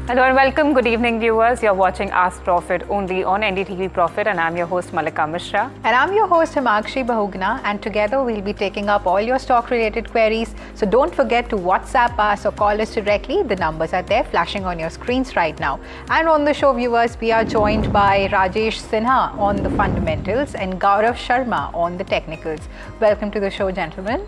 Hello and welcome. Good evening, viewers. You're watching Ask Profit only on NDTV Profit, and I'm your host Malika Mishra. And I'm your host Himakshi Bahugna, and together we'll be taking up all your stock-related queries. So don't forget to WhatsApp us or call us directly. The numbers are there flashing on your screens right now. And on the show, viewers, we are joined by Rajesh Sinha on the fundamentals and Gaurav Sharma on the technicals. Welcome to the show, gentlemen.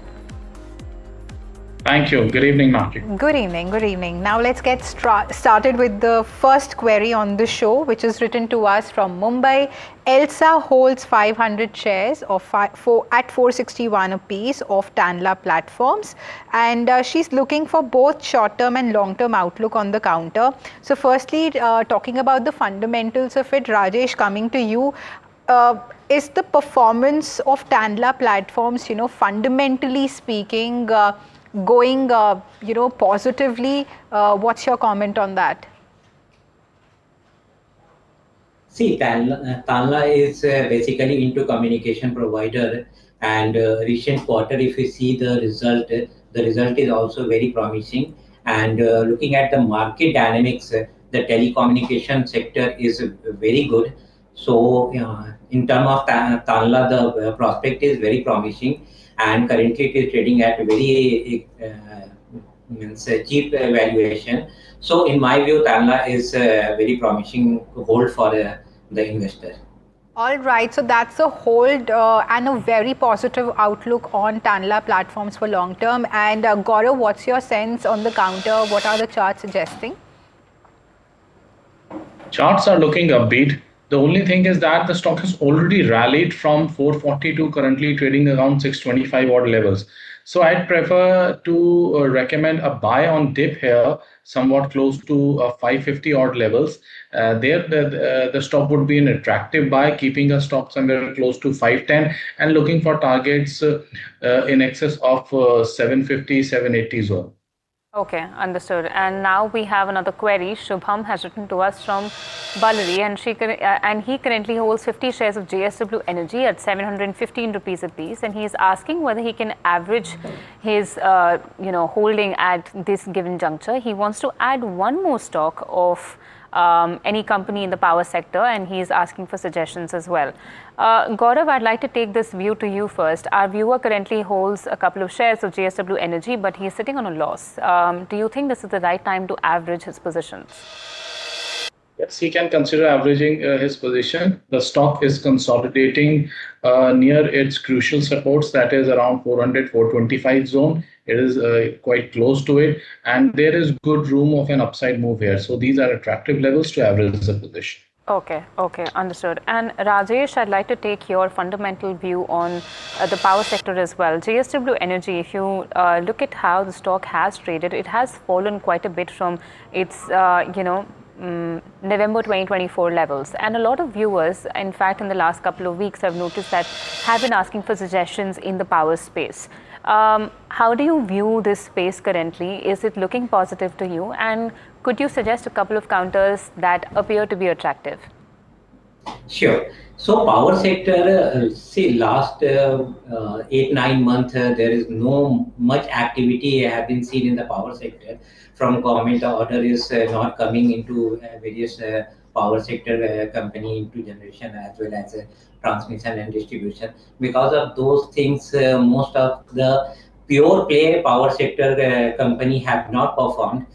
Thank you. Good evening, Marky. Good evening. Good evening. Now let's get started with the first query on the show, which is written to us from Mumbai. Elsa holds 500 shares of at 461 a piece of Tanla platforms, and she's looking for both short-term and long-term outlook on the counter. So firstly, talking about the fundamentals of it, Rajesh, coming to you. Is the performance of Tanla platforms, fundamentally speaking, going, positively? What's your comment on that? See, Tanla is basically into communication provider, and recent quarter, if you see the result is also very promising. And looking at the market dynamics, the telecommunication sector is very good. So in terms of Tanla, the prospect is very promising, and currently it is trading at very cheap valuation. So in my view, Tanla is a very promising hold for the investor. All right, so that's a hold and a very positive outlook on Tanla platforms for long term. And Gaurav, what's your sense on the counter? What are the charts suggesting? Charts are looking upbeat. The only thing is that the stock has already rallied from 440 to currently trading around 625 odd levels. So I'd prefer to recommend a buy on dip here, somewhat close to 550 odd levels. There, the stop would be an attractive buy, keeping a stop somewhere close to 510 and looking for targets in excess of 750, 780 zone. Okay, understood. And now we have another query. Shubham has written to us from Ballari, and he currently holds 50 shares of JSW Energy at 715 rupees a piece, and he is asking whether he can average his holding at this given juncture. He wants to add one more stock of any company in the power sector, and he is asking for suggestions as well. Gaurav, I'd like to take this view to you first. Our viewer currently holds a couple of shares of JSW Energy, but he is sitting on a loss. Do you think this is the right time to average his positions? Yes, he can consider averaging his position. The stock is consolidating near its crucial supports, that is around 400, 425 zone. It is quite close to it, and there is good room of an upside move here. So these are attractive levels to average the position. Okay, understood. And Rajesh, I'd like to take your fundamental view on the power sector as well. JSW Energy, if you look at how the stock has traded, it has fallen quite a bit from its, November 2024 levels, and a lot of viewers, in fact in the last couple of weeks, have noticed that have been asking for suggestions in the power space. How do you view this space currently? Is it looking positive to you, and could you suggest a couple of counters that appear to be attractive? Sure. So power sector, last 8-9 months, there is no much activity have been seen in the power sector. From government, the order is not coming into various power sector company into generation as well as transmission and distribution. Because of those things, most of the pure play power sector company have not performed.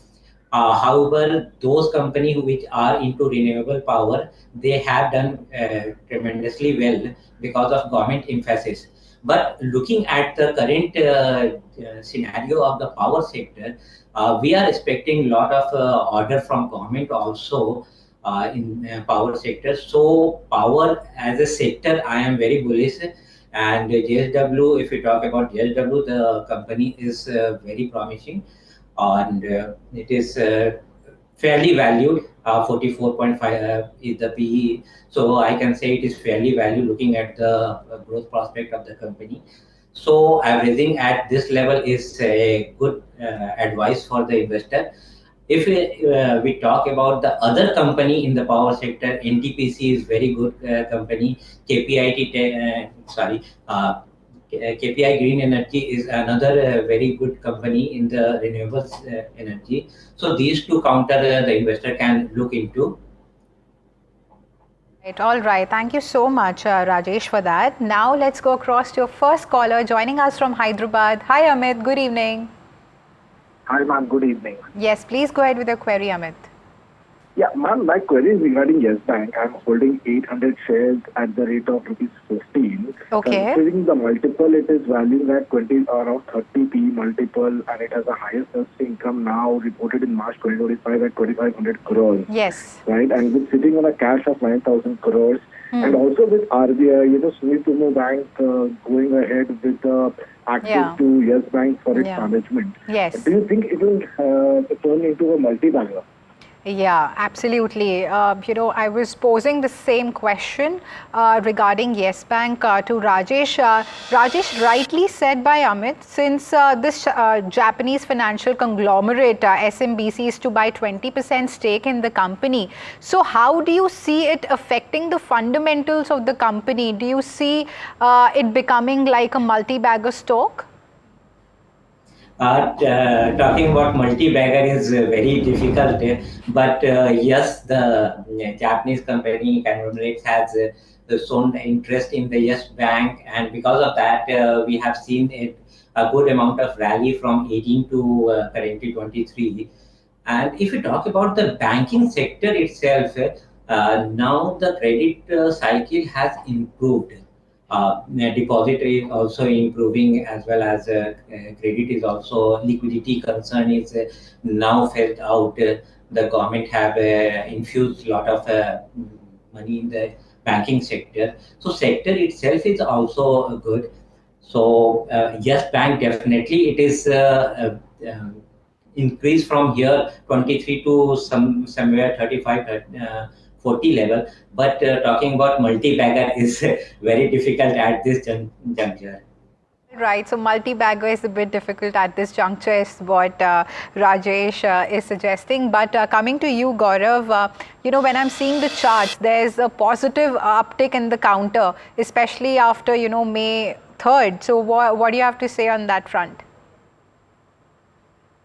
However, those companies which are into renewable power, they have done tremendously well because of government emphasis. But looking at the current scenario of the power sector, we are expecting a lot of order from government also in power sector. So power as a sector, I am very bullish. And JSW, if we talk about JSW, the company is very promising. And it is fairly valued. 44.5 is the PE, so I can say it is fairly valued looking at the growth prospect of the company. So averaging at this level is a good advice for the investor. If we talk about the other company in the power sector, NTPC is very good company. KPIT KPI Green Energy is another very good company in the renewables energy. So these two counter the investor can look into. Right, all right. Thank you so much, Rajesh, for that. Now let's go across to your first caller joining us from Hyderabad. Hi, Amit. Good evening. Hi, ma'am. Good evening. Yes, please go ahead with your query, Amit. Yeah, ma'am, my query is regarding Yes Bank. I'm holding 800 shares at the rate of rupees 15. Okay. Considering the multiple, it is valued at 20 around 30 P multiple, and it has a highest income now reported in March 2025 at 2,500 crores. Yes. Right, and with sitting on a cash of 9,000 crores, and also with RBI, Sumitomo Bank going ahead with access to Yes Bank for its management. Yes. Do you think it will turn into a multi-bagger? Yeah, absolutely. I was posing the same question regarding Yes Bank to Rajesh. Rajesh, rightly said by Amit, since this Japanese financial conglomerate SMBC is to buy 20% stake in the company. So how do you see it affecting the fundamentals of the company? Do you see it becoming like a multi-bagger stock? Talking about multi-bagger is very difficult, but yes, the Japanese company conglomerate has shown interest in the Yes Bank, and because of that, we have seen a good amount of rally from 18 to currently 23. And if we talk about the banking sector itself, now the credit cycle has improved. Deposit is also improving, as well as credit is also, liquidity concern is now felt out. The government have infused a lot of money in the banking sector. So sector itself is also good. So Yes Bank, definitely it is increase from here 23 to somewhere 35 40 level, but talking about multi-bagger is very difficult at this juncture. Right, so multi-bagger is a bit difficult at this juncture is what Rajesh is suggesting. But coming to you, Gaurav, when I'm seeing the charts, there's a positive uptick in the counter, especially after, May 3rd. So what do you have to say on that front?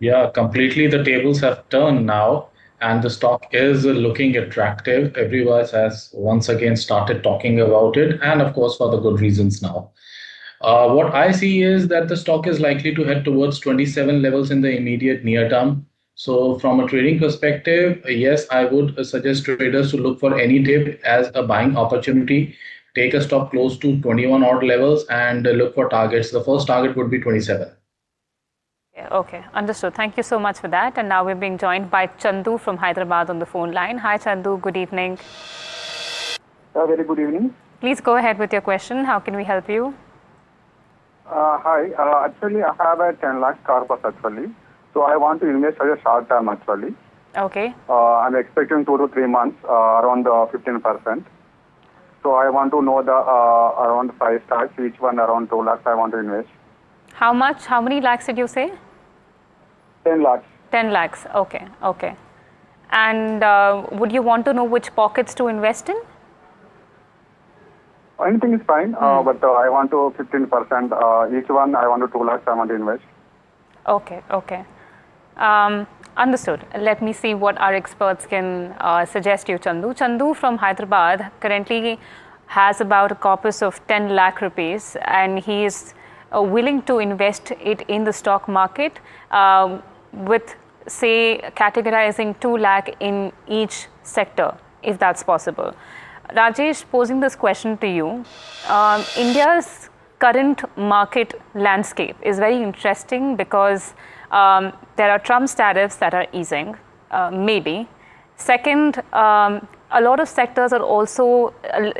Yeah, completely. The tables have turned now, and the stock is looking attractive. Everyone has once again started talking about it, and of course, for the good reasons now. What I see is that the stock is likely to head towards 27 levels in the immediate near term. So, from a trading perspective, yes, I would suggest traders to look for any dip as a buying opportunity. Take a stop close to 21 odd levels and look for targets. The first target would be 27. Okay, understood. Thank you so much for that. And now we're being joined by Chandu from Hyderabad on the phone line. Hi, Chandu. Good evening. Very good evening. Please go ahead with your question. How can we help you? Hi. Actually, I have a 10 lakh corpus actually. So I want to invest as a short term actually. Okay. I'm expecting 2 to 3 months, around 15%. So I want to know the around 5 stocks, each one around 2 lakhs I want to invest. How much? How many lakhs did you say? 10 lakhs. 10 lakhs. Okay. Okay. And would you want to know which pockets to invest in? Anything is fine, but I want to 15%. Each one I want to 2 lakhs I want to invest. Okay. Okay. Understood. Let me see what our experts can suggest you, Chandu. Chandu from Hyderabad currently has about a corpus of 10 lakh rupees, and he is willing to invest it in the stock market with, say, categorizing 2 lakh in each sector, if that's possible. Rajesh, posing this question to you, India's current market landscape is very interesting because there are Trump's tariffs that are easing, maybe. Second, a lot of sectors are also,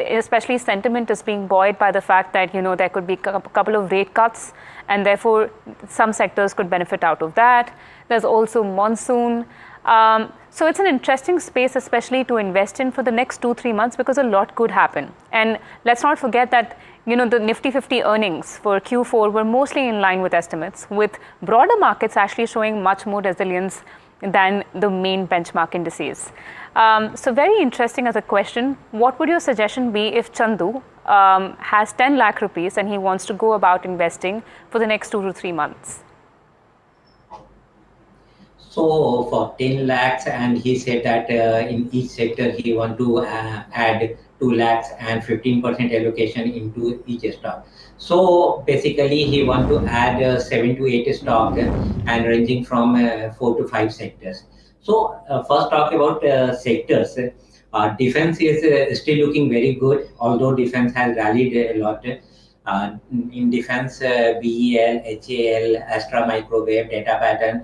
especially sentiment is being buoyed by the fact that, there could be a couple of rate cuts, and therefore some sectors could benefit out of that. There's also monsoon. So it's an interesting space, especially to invest in for the next 2-3 months, because a lot could happen. And let's not forget that, the Nifty 50 earnings for Q4 were mostly in line with estimates, with broader markets actually showing much more resilience than the main benchmark indices. So very interesting as a question. What would your suggestion be if Chandu has 10 lakh rupees and he wants to go about investing for the next 2 to 3 months? So for 10 lakhs, and he said that in each sector he want to add 2 lakhs and 15% allocation into each stock. So basically he want to add 7 to 8 stock and ranging from 4 to 5 sectors. So first talk about sectors. Defense is still looking very good, although defense has rallied a lot. In defense, BEL, HAL, Astra Microwave, Data Pattern,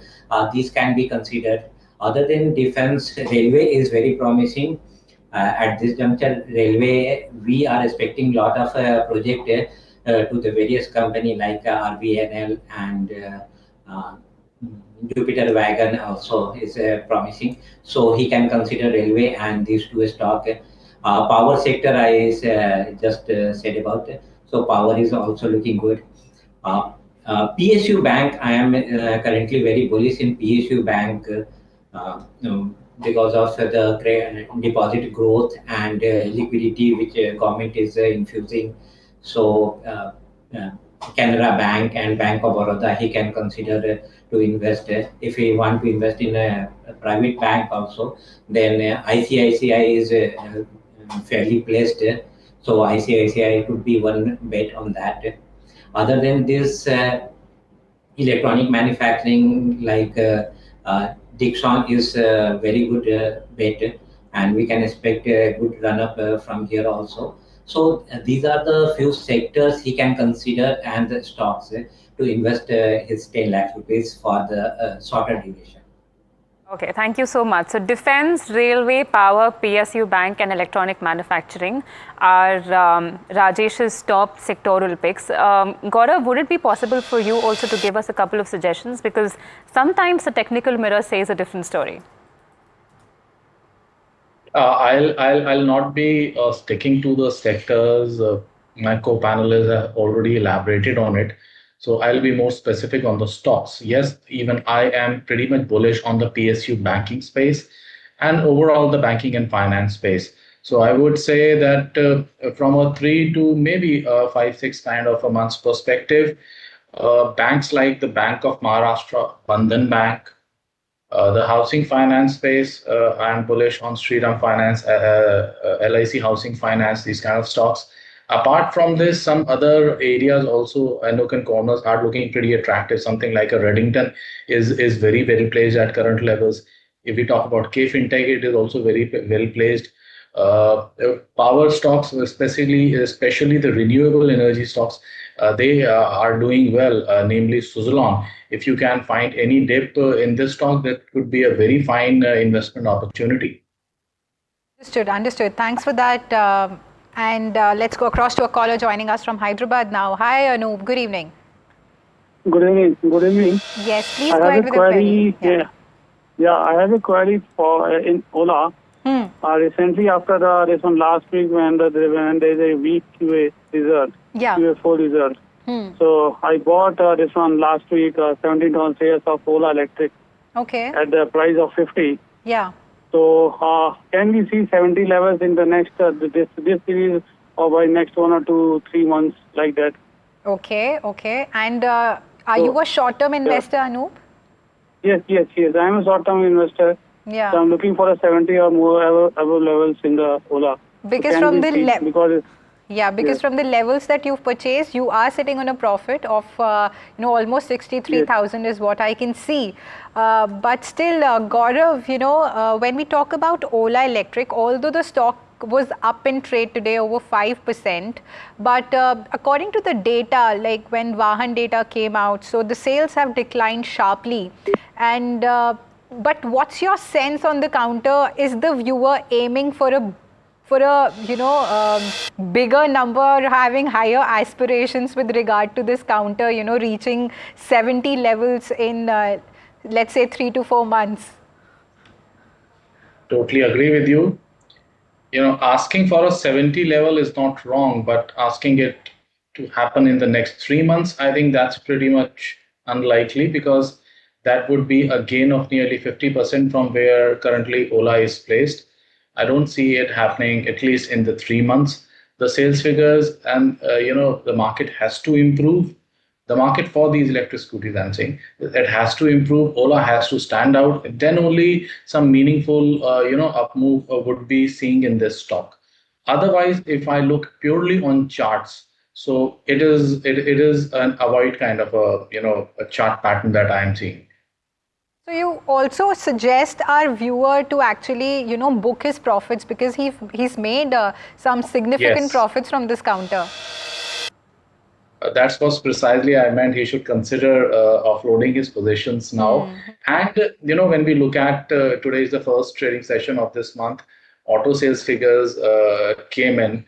these can be considered. Other than defense, railway is very promising. At this juncture, railway, we are expecting a lot of project to the various company like RVNL and Jupiter Wagon also is promising. So he can consider railway and these two stock. Power sector I just said about. So power is also looking good. PSU Bank, I am currently very bullish in PSU Bank because of the deposit growth and liquidity which government is infusing. So Canara Bank and Bank of Baroda, he can consider to invest. If he want to invest in a private bank also, then ICICI is fairly placed. So ICICI could be one bet on that. Other than this, electronic manufacturing like Dixon is a very good bet, and we can expect a good run up from here also. So these are the few sectors he can consider and the stocks to invest his 10 lakh rupees for the shorter duration. Okay, thank you so much. So defense, railway, power, PSU bank and electronic manufacturing are Rajesh's top sectoral picks. Gaurav, would it be possible for you also to give us a couple of suggestions, because sometimes the technical mirror says a different story? I'll not be sticking to the sectors. My co-panelists have already elaborated on it. So I'll be more specific on the stocks. Yes, even I am pretty much bullish on the PSU banking space and overall the banking and finance space. So I would say that from a 3 to maybe 5, 6 kind of a month's perspective, banks like the Bank of Maharashtra, Bandhan Bank, the housing finance space, I'm bullish on Shriram Finance, LIC Housing Finance, these kind of stocks. Apart from this, some other areas also, nook and corners are looking pretty attractive. Something like a Reddington is very well placed at current levels. If we talk about KFintech, it is also very well placed. Power stocks, especially the renewable energy stocks, they are doing well, namely Suzlon. If you can find any dip in this stock, that could be a very fine investment opportunity. Understood. Thanks for that. And let's go across to a caller joining us from Hyderabad now. Hi, Anoop. Good evening. Good evening. Good evening. Yes, please go ahead with the query. Yeah, I have a query for in Ola. Recently, after this one last week, when there is a weak QA result, QA4 result. So I bought this one last week, 17,000 shares of Ola Electric. Okay. At the price of 50. Yeah. So can we see 70 levels in the next this series, or by next 1 or 2, 3 months like that? Okay. And are you a short-term investor, Anoop? Yes. I am a short-term investor. Yeah. So I'm looking for a 70 or more above levels in the Ola. Because from the levels that you've purchased, you are sitting on a profit of almost 63,000 is what I can see. But still, Gaurav, when we talk about Ola Electric, although the stock was up in trade today over 5%, but according to the data, like when Vahan data came out, so the sales have declined sharply. And but what's your sense on the counter? Is the viewer aiming for a bigger number, having higher aspirations with regard to this counter, reaching 70 levels in, let's say, 3 to 4 months? Totally agree with you. Asking for a 70 level is not wrong, but asking it to happen in the next 3 months, I think that's pretty much unlikely, because that would be a gain of nearly 50% from where currently Ola is placed. I don't see it happening, at least in the 3 months. the sales figures and the market has to improve. The market for these electric scooters, I'm saying, it has to improve. Ola has to stand out. Then only some meaningful, up move would be seeing in this stock. Otherwise, if I look purely on charts, so it is an avoid kind of a chart pattern that I am seeing. So you also suggest our viewer to actually, book his profits because he's made some significant profits from this counter. That's what precisely I meant. He should consider offloading his positions now. And when we look at today is the first trading session of this month, auto sales figures came in.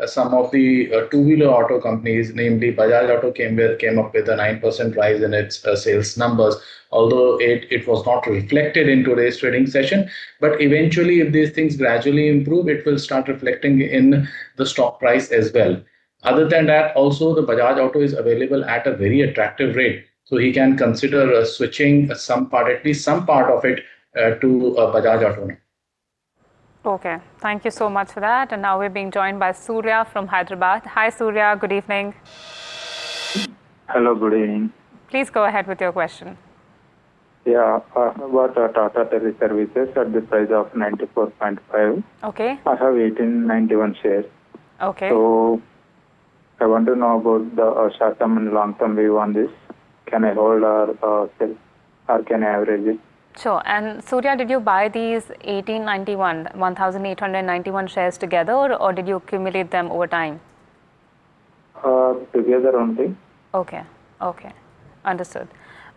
Some of the two-wheeler auto companies, namely Bajaj Auto, came up with a 9% rise in its sales numbers, although it was not reflected in today's trading session. But eventually, if these things gradually improve, it will start reflecting in the stock price as well. Other than that, also the Bajaj Auto is available at a very attractive rate. So he can consider switching at least some part of it to Bajaj Auto. Okay, thank you so much for that. And now we're being joined by Surya from Hyderabad. Hi Surya, good evening. Hello, good evening. Please go ahead with your question. Yeah, I have bought Tata Teleservices at the price of 94.5. Okay. I have 1891 shares. Okay. So I want to know about the short-term and long-term view on this. Can I hold or sell, or can I average it? Sure. And Surya, did you buy these 1,891 shares together, or did you accumulate them over time? Together only. Okay. Okay. Understood.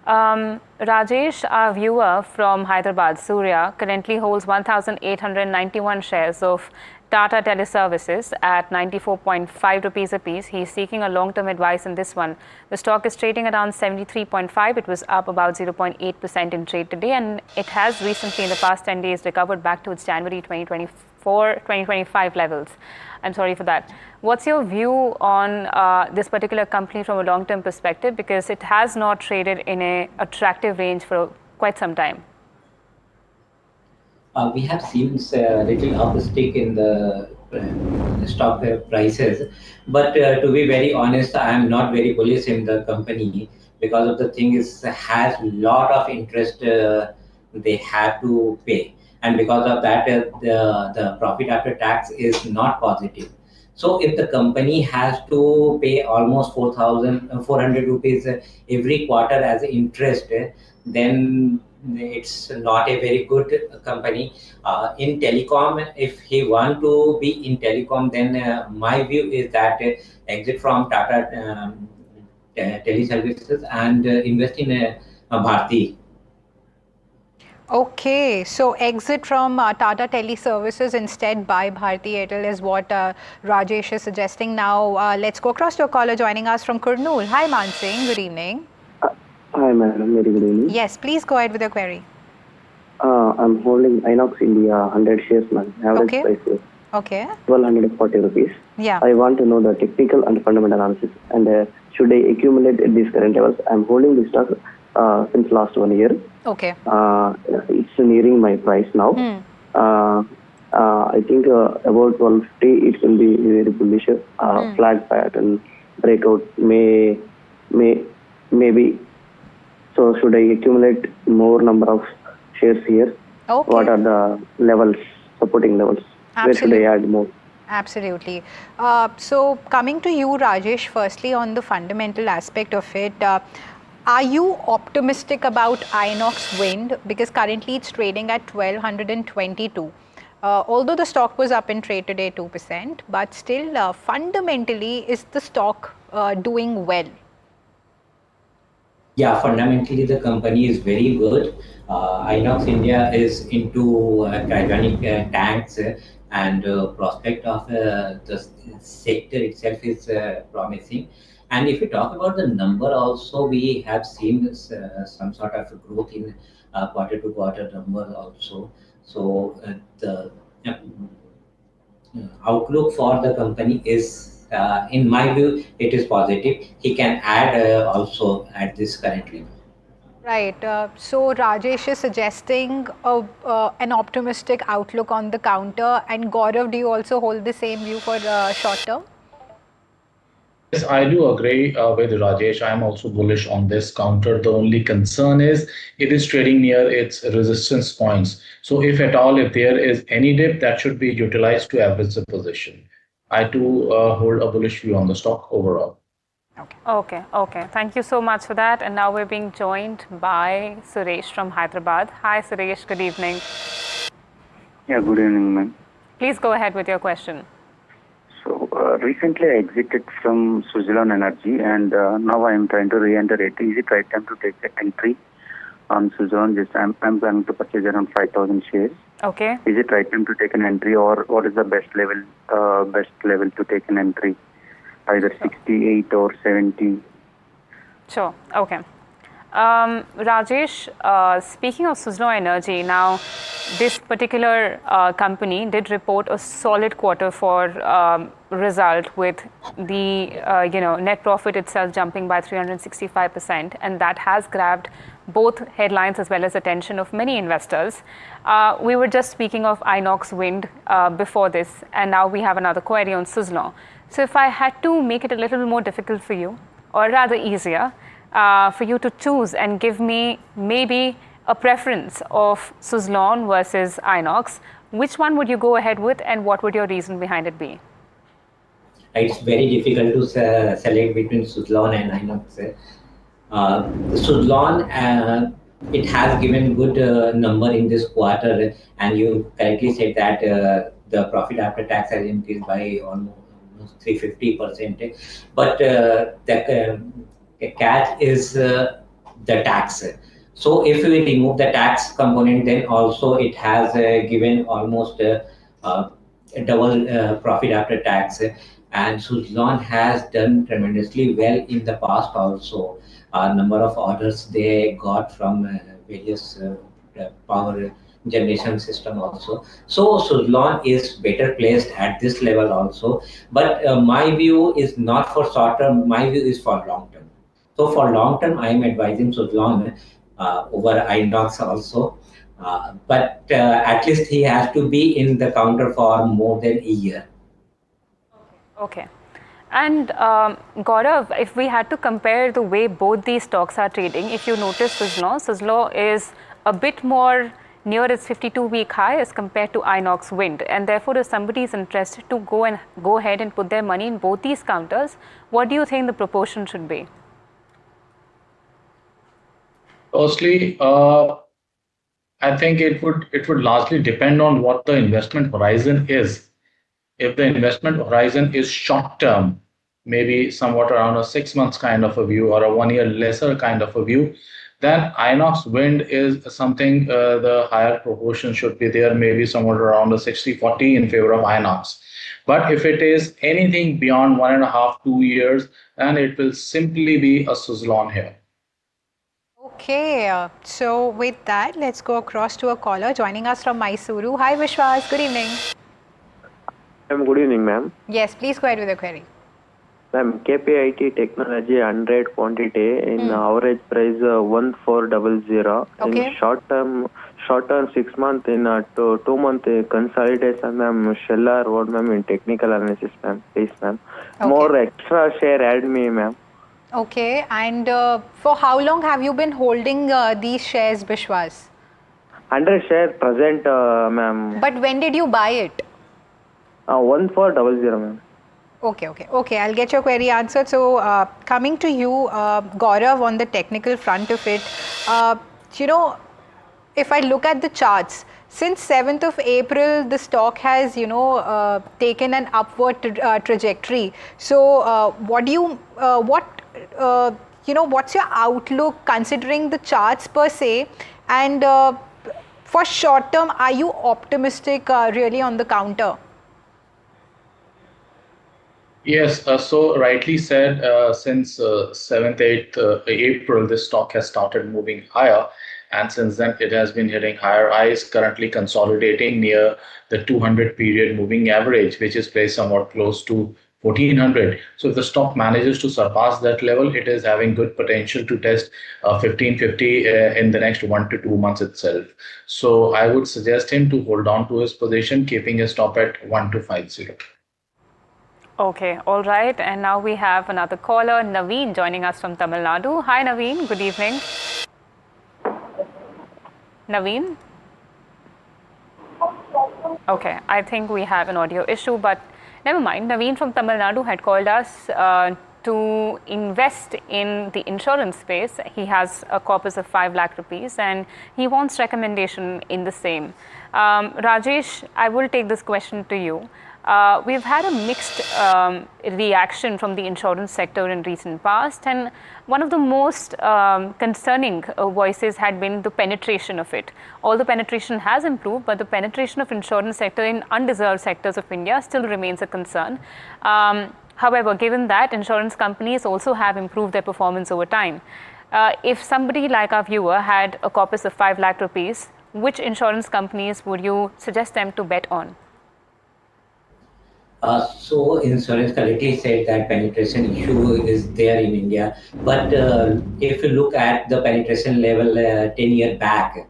Rajesh, our viewer from Hyderabad, Surya, currently holds 1,891 shares of Tata Teleservices at 94.5 rupees a piece. He is seeking a long-term advice in this one. The stock is trading around 73.5. It was up about 0.8% in trade today, and it has recently in the past 10 days recovered back to its January 2025 levels. I'm sorry for that. What's your view on this particular company from a long-term perspective, because it has not traded in an attractive range for quite some time? We have seen a little upstick in the stock prices, but to be very honest, I am not very bullish in the company because of the thing is has a lot of interest they have to pay, and because of that the profit after tax is not positive. So if the company has to pay almost 4,400 rupees every quarter as interest, then it's not a very good company. In telecom, if he want to be in telecom, then my view is that exit from Tata Teleservices and invest in Bharti. Okay, so exit from Tata Teleservices, instead buy Bharti Airtel is what Rajesh is suggesting. Now let's go across to a caller joining us from Kurnool. Hi Mansingh, good evening. Hi madam, very good evening. Yes, please go ahead with your query. I'm holding Inox India 100 shares, man. Average price is 1,240 rupees. Yeah. I want to know the technical and fundamental analysis, and should I accumulate at these current levels? I'm holding this stock since last 1 year. Okay. It's nearing my price now. I think about 150 it will be very bullish. Flag pattern breakout maybe. So should I accumulate more number of shares here? Okay. What are the levels, supporting levels? Absolutely. Where should I add more? Absolutely. So coming to you, Rajesh, firstly on the fundamental aspect of it, are you optimistic about Inox Wind? Because currently it's trading at 1,222. Although the stock was up in trade today 2%, but still fundamentally is the stock doing well? Yeah, fundamentally the company is very good. Inox India is into cryogenic tanks and prospect of the sector itself is promising. And if we talk about the number also, we have seen this, some sort of growth in quarter to quarter numbers also. So the outlook for the company is, in my view, it is positive. He can add also at this current level. Right. So Rajesh is suggesting an optimistic outlook on the counter. And Gaurav, do you also hold the same view for short term? Yes, I do agree with Rajesh. I am also bullish on this counter. The only concern is it is trading near its resistance points. So if at all, if there is any dip, that should be utilized to average the position. I too hold a bullish view on the stock overall. Okay. Thank you so much for that. And now we're being joined by Suresh from Hyderabad. Hi, Suresh. Good evening. Yeah, good evening, ma'am. Please go ahead with your question. So, recently I exited from Suzlon Energy and now I am trying to re-enter it. Is it right time to take the entry on Suzlon? Just I'm planning to purchase around 5,000 shares. Okay. Is it right time to take an entry, or what is the best level to take an entry? Either 68 or 70. Sure. Okay. Rajesh, speaking of Suzlon Energy, now this particular company did report a solid quarter for result with the net profit itself jumping by 365%, and that has grabbed both headlines as well as attention of many investors. We were just speaking of Inox Wind before this, and now we have another query on Suzlon. So if I had to make it a little more difficult for you, or rather easier, for you to choose and give me maybe a preference of Suzlon versus Inox, which one would you go ahead with, and what would your reason behind it be? It's very difficult to select between Suzlon and Inox. Suzlon, it has given good number in this quarter, and you correctly said that the profit after tax has increased by almost 350%. But the catch is the tax. So if we remove the tax component, then also it has given almost double profit after tax. And Suzlon has done tremendously well in the past also. Number of orders they got from various power generation system also. So Suzlon is better placed at this level also. But my view is not for short term, my view is for long term. So for long term, I am advising Suzlon over Inox also. But at least he has to be in the counter for more than a year. Okay. And Gaurav, if we had to compare the way both these stocks are trading, if you notice Suzlon is a bit more near its 52-week high as compared to Inox Wind, and therefore if somebody is interested to go ahead and put their money in both these counters, what do you think the proportion should be? Firstly, I think it would largely depend on what the investment horizon is. If the investment horizon is short term, maybe somewhat around a 6 months kind of a view or a 1 year lesser kind of a view, then Inox Wind is something the higher proportion should be there, maybe somewhat around a 60-40 in favor of Inox. But if it is anything beyond 1.5 to 2 years, then it will simply be a Suzlon here. Okay, so with that, let's go across to a caller joining us from Mysuru. Hi Vishwas, good evening. Good evening, ma'am. Yes, please go ahead with the query. Ma'am, KPIT Technology 100 quantity in average price 1400. Okay. In short term 6 months, in 2 month consolidation, ma'am. Sheller, what ma'am in technical analysis, ma'am. Please, ma'am. Okay. More extra share add me, ma'am. Okay, and for how long have you been holding these shares, Vishwas? 100 share present, ma'am. But when did you buy it? 1400, ma'am. Okay, I'll get your query answered. So coming to you, Gaurav, on the technical front of it, if I look at the charts, since 7th of April, the stock has, taken an upward trajectory. So what's your outlook considering the charts per se? And for short term, are you optimistic really on the counter? Yes, so rightly said, since 7th, 8th April, this stock has started moving higher. And since then, it has been hitting higher highs, currently consolidating near the 200 period moving average, which is placed somewhat close to 1400. So if the stock manages to surpass that level, it is having good potential to test 1550 in the next 1 to 2 months itself. So I would suggest him to hold on to his position, keeping his stop at 1250. Okay, all right. And now we have another caller, Naveen, joining us from Tamil Nadu. Hi, Naveen. Good evening. Naveen? Okay, I think we have an audio issue, but never mind. Naveen from Tamil Nadu had called us to invest in the insurance space. He has a corpus of 5 lakh rupees and he wants recommendation in the same. Rajesh, I will take this question to you. We've had a mixed reaction from the insurance sector in recent past, and one of the most concerning voices had been the penetration of it. Although penetration has improved, but the penetration of insurance sector in undeserved sectors of India still remains a concern. However, given that insurance companies also have improved their performance over time, if somebody like our viewer had a corpus of 5 lakh rupees, which insurance companies would you suggest them to bet on? So insurance correctly said that penetration issue is there in India. But if you look at the penetration level 10 years back,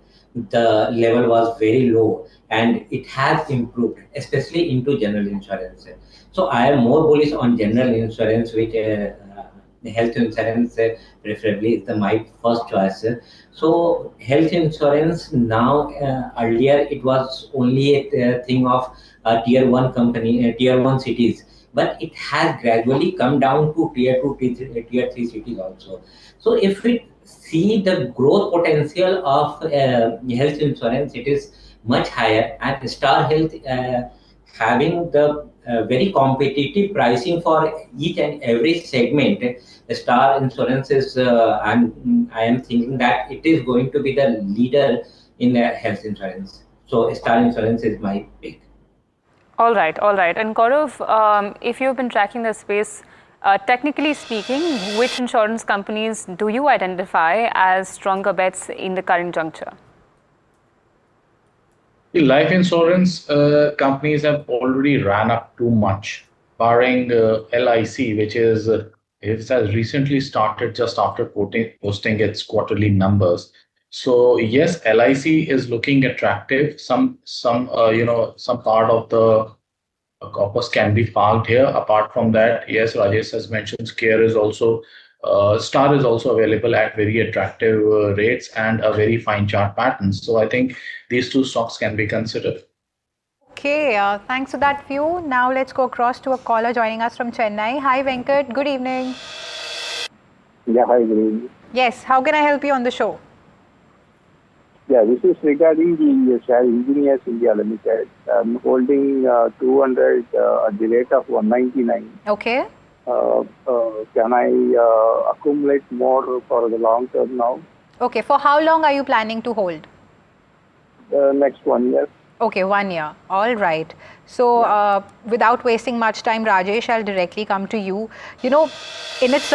the level was very low and it has improved, especially into general insurance. So I am more bullish on general insurance, which health insurance preferably is my first choice. So health insurance now, earlier it was only a thing of tier 1 company, tier 1 cities, but it has gradually come down to tier 2, tier 3 cities also. So if we see the growth potential of health insurance, it is much higher, and Star Health having the very competitive pricing for each and every segment. Star Insurance is, I am thinking that it is going to be the leader in health insurance. So Star Insurance is my pick. All right, all right. And Gaurav, if you've been tracking the space, technically speaking, which insurance companies do you identify as stronger bets in the current juncture? The life insurance companies have already ran up too much, barring LIC, which is it has recently started just after posting its quarterly numbers. So yes, LIC is looking attractive. Some part of the corpus can be parked here. Apart from that, yes, Rajesh has mentioned Star is also available at very attractive rates and a very fine chart pattern. So I think these two stocks can be considered. Okay, thanks for that view. Now let's go across to a caller joining us from Chennai. Hi Venkat, good evening. Yeah, hi, good evening. Yes, how can I help you on the show? Yeah, this is regarding the share Engineers India Limited. I'm holding 200 at the rate of 199. Okay. Can I accumulate more for the long term now? Okay, for how long are you planning to hold? Next 1 year. Okay, 1 year. All right. So, without wasting much time, Rajesh, I'll directly come to you. You know, in its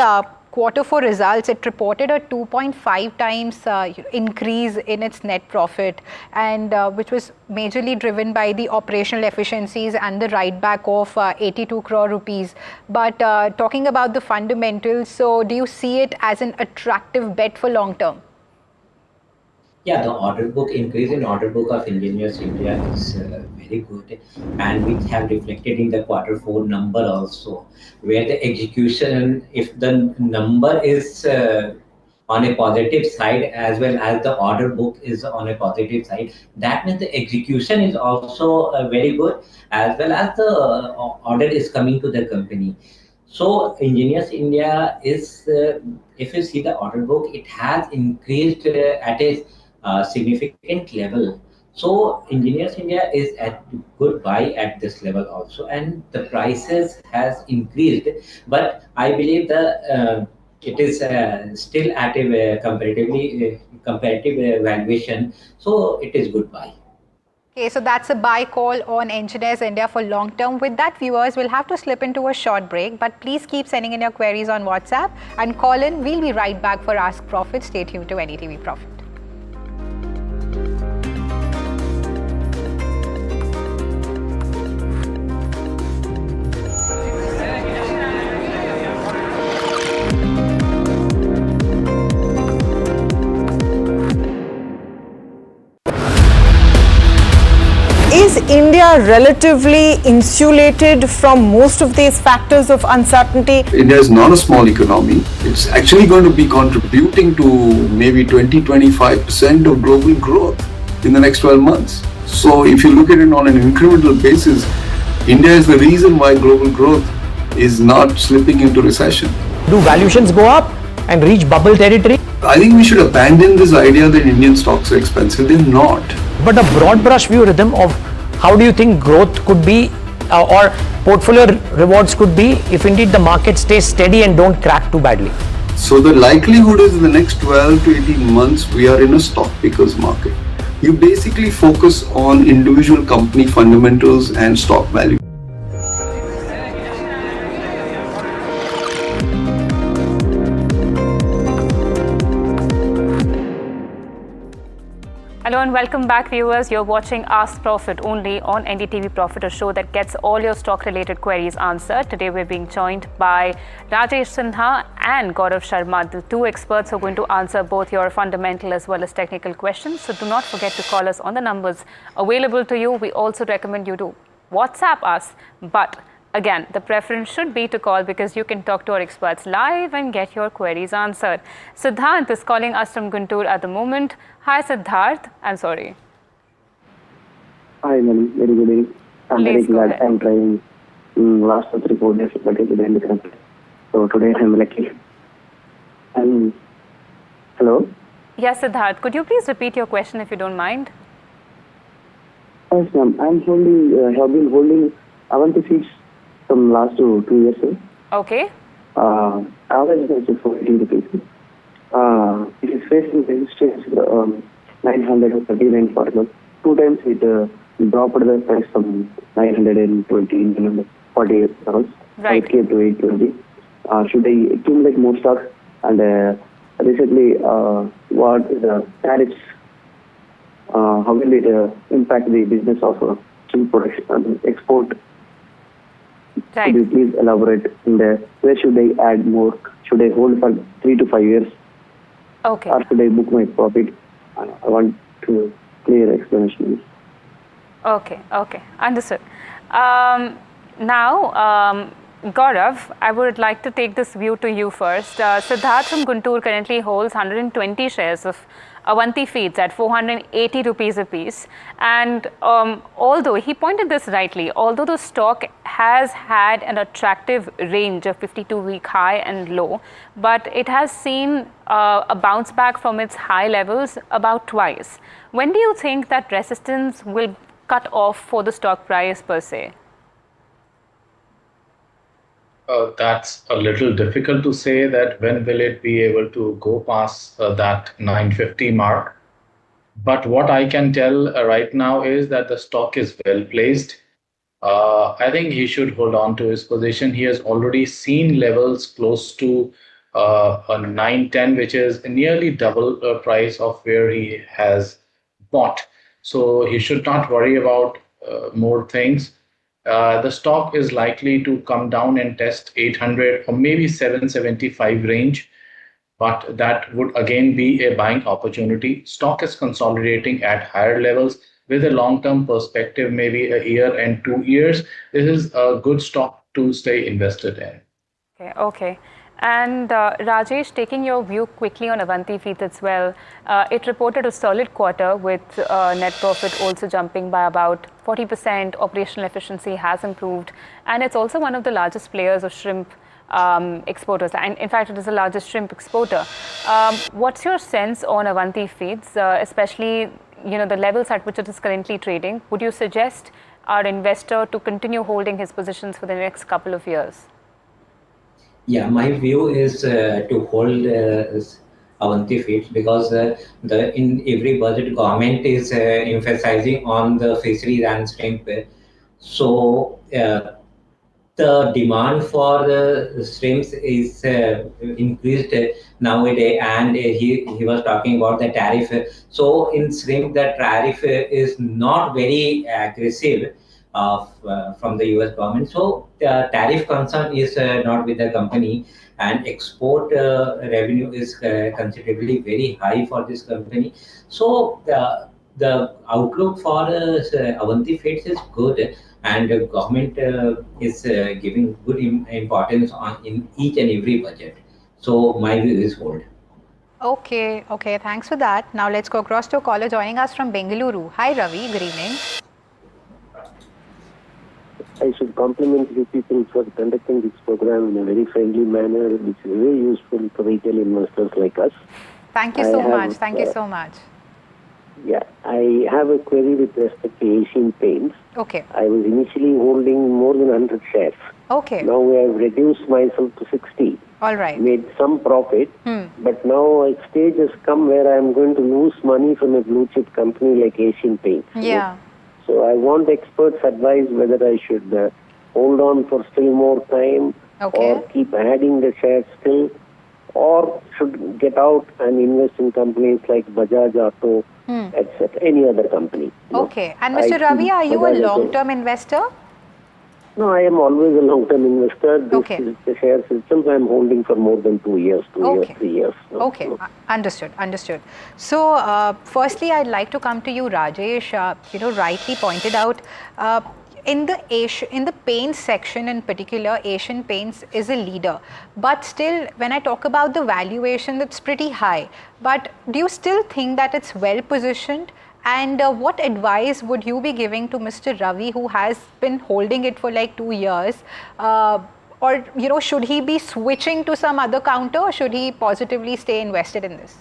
Q4 results, it reported a 2.5 times increase in its net profit, and which was majorly driven by the operational efficiencies and the write back of 82 crore rupees. But talking about the fundamentals, so do you see it as an attractive bet for long term? Yeah, the increase in order book of Engineers India is very good, and we have reflected in the Q4 number also, where the execution, if the number is on a positive side as well as the order book is on a positive side, that means the execution is also very good, as well as the order is coming to the company. So Engineers India is, if you see the order book, it has increased at a significant level. So Engineers India is at good buy at this level also, and the prices has increased, but I believe it is still at a comparative valuation, so it is good buy. Okay, so that's a buy call on Engineers India for long term. With that, viewers, we'll have to slip into a short break, but please keep sending in your queries on WhatsApp and call in. We'll be right back for Ask Profit. Stay tuned to NDTV Profit. Is India relatively insulated from most of these factors of uncertainty? India is not a small economy. It's actually going to be contributing to maybe 20-25% of global growth in the next 12 months. So if you look at it on an incremental basis, India is the reason why global growth is not slipping into recession. Do valuations go up and reach bubble territory? I think we should abandon this idea that Indian stocks are expensive. They're not. But a broad brush view, Rhythm, of how do you think growth could be or portfolio rewards could be if indeed the market stays steady and don't crack too badly? So the likelihood is in the next 12 to 18 months, we are in a stock pickers market. You basically focus on individual company fundamentals and stock value. Hello and welcome back, viewers. You're watching Ask Profit only on NDTV Profit, a show that gets all your stock-related queries answered. Today we're being joined by Rajesh Sinha and Gaurav Sharma, the two experts who are going to answer both your fundamental as well as technical questions. So do not forget to call us on the numbers available to you. We also recommend you to WhatsApp us, but again, the preference should be to call because you can talk to our experts live and get your queries answered. Siddharth is calling us from Guntur at the moment. Hi Siddharth, I'm sorry. Hi madam, very good evening. I'm very glad I'm trying last 3-4 days, but it's been different. So today I'm lucky. Hello? Yes Siddharth, could you please repeat your question if you don't mind? Yes ma'am, I'm holding, have been holding Avanti Feeds from last 2 years. Sir. Okay. Average price is 40 rupees. It is facing resistance 939 for 2 times it dropped the price from 920 48 dollars. Right. It came to 820. Should I accumulate more stocks? And recently, what is the tariffs? How will it impact the business of shrimp production export? Right. Could you please elaborate in there? Where should I add more? Should I hold for 3 to 5 years? Okay. Or should I book my profit? I want to clear explanation. Okay, understood. Now, Gaurav, I would like to take this view to you first. Siddharth from Guntur currently holds 120 shares of Avanti Feeds at 480 rupees a piece. And although, he pointed this rightly, although the stock has had an attractive range of 52-week high and low, but it has seen a bounce back from its high levels about twice. When do you think that resistance will cut off for the stock price per se? That's a little difficult to say that when will it be able to go past that 950 mark. But what I can tell right now is that the stock is well placed. I think he should hold on to his position. He has already seen levels close to a 910, which is nearly double the price of where he has bought. So he should not worry about more things. The stock is likely to come down and test 800 or maybe 775 range, but that would again be a buying opportunity. Stock is consolidating at higher levels with a long-term perspective, maybe a year and 2 years. This is a good stock to stay invested in. Okay. And Rajesh, taking your view quickly on Avanti Feeds as well, it reported a solid quarter with net profit also jumping by about 40%. Operational efficiency has improved, and it's also one of the largest players of shrimp exporters. And in fact, it is the largest shrimp exporter. What's your sense on Avanti Feeds, especially the levels at which it is currently trading? Would you suggest our investor to continue holding his positions for the next couple of years? Yeah, my view is to hold Avanti Feeds because in every budget government is emphasizing on the fisheries and shrimp. So the demand for the shrimps is increased nowadays, and he was talking about the tariff. So in shrimp, the tariff is not very aggressive from the US government. So the tariff concern is not with the company, and export revenue is considerably very high for this company. So the outlook for Avanti Feeds is good, and the government is giving good importance in each and every budget. So my view is hold. Okay, thanks for that. Now let's go across to a caller joining us from Bengaluru. Hi Ravi, good evening. I should compliment you people for conducting this program in a very friendly manner, which is very useful for retail investors like us. Thank you so much. Thank you so much. Yeah, I have a query with respect to Asian Paints. Okay. I was initially holding more than 100 shares. Okay. Now I have reduced myself to 60. All right. Made some profit, but now a stage has come where I am going to lose money from a blue chip company like Asian Paints. Yeah. So I want experts' advice whether I should hold on for still more time or keep adding the shares still, or should get out and invest in companies like Bajaj Auto, etc., any other company. Okay. And Mr. Ravi, are you a long-term investor? No, I am always a long-term investor. This is the shares itself I am holding for more than 2 years, 3 years. Okay, understood. So, firstly, I'd like to come to you, Rajesh. Rightly pointed out, in the paints section in particular, Asian Paints is a leader. But still, when I talk about the valuation, it's pretty high. But do you still think that it's well positioned? And what advice would you be giving to Mr. Ravi, who has been holding it for like 2 years? Or, should he be switching to some other counter, or should he positively stay invested in this?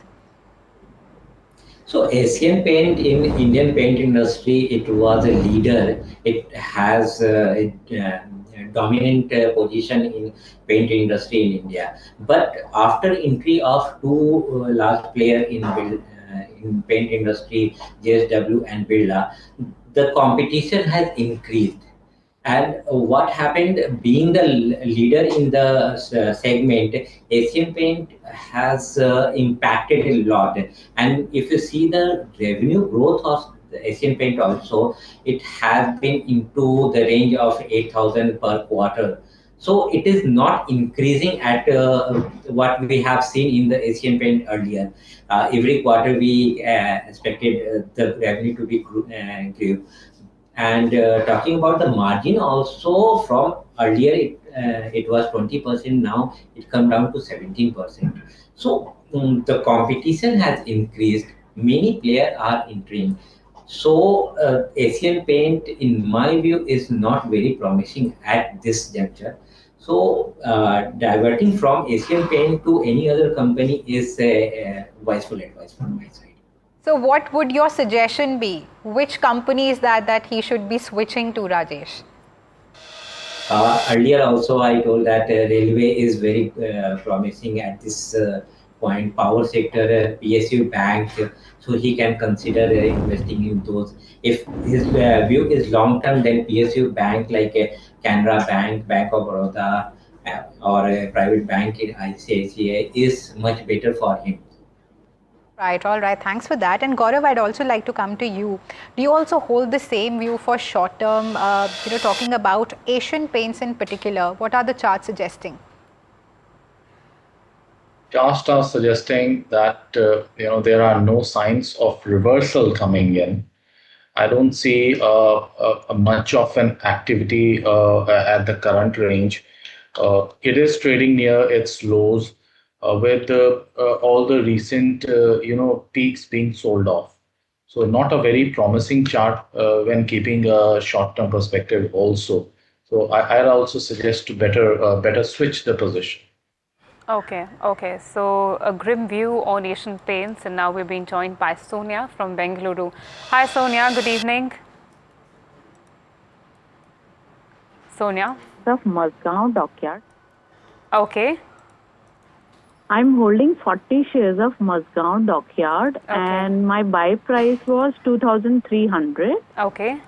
So Asian Paint in Indian paint industry, it was a leader. It has a dominant position in paint industry in India. But after entry of two large players in paint industry, JSW and Birla, the competition has increased. And what happened, being the leader in the segment, Asian Paint has impacted a lot. And if you see the revenue growth of the Asian Paint also, it has been into the range of 8,000 per quarter. So it is not increasing at what we have seen in the Asian Paint earlier. Every quarter we expected the revenue to be grew. And talking about the margin also, from earlier it was 20%, now it come down to 17%. So the competition has increased, many players are entering. So Asian Paint, in my view, is not very promising at this juncture. So diverting from Asian Paint to any other company is a wiseful advice from my side. So what would your suggestion be? Which company is that he should be switching to, Rajesh? Earlier also I told that railway is very promising at this point. Power sector, PSU bank, so he can consider investing in those. If his view is long term, then PSU bank like Canara Bank, Bank of Baroda, or a private bank in ICICI is much better for him. Right, all right, thanks for that. And Gaurav, I'd also like to come to you. Do you also hold the same view for short term, talking about Asian Paints in particular? What are the charts suggesting? Charts are suggesting that there are no signs of reversal coming in. I don't see much of an activity at the current range. It is trading near its lows, with all the recent peaks being sold off. So not a very promising chart when keeping a short-term perspective also. So I'd also suggest to better switch the position. Okay. So a grim view on Asian Paints, and now we're being joined by Sonia from Bengaluru. Hi Sonia, good evening. Sonia? Of Mazagon Dockyard. Okay. I'm holding 40 shares of Mazagon Dockyard, and my buy price was 2,300. Okay.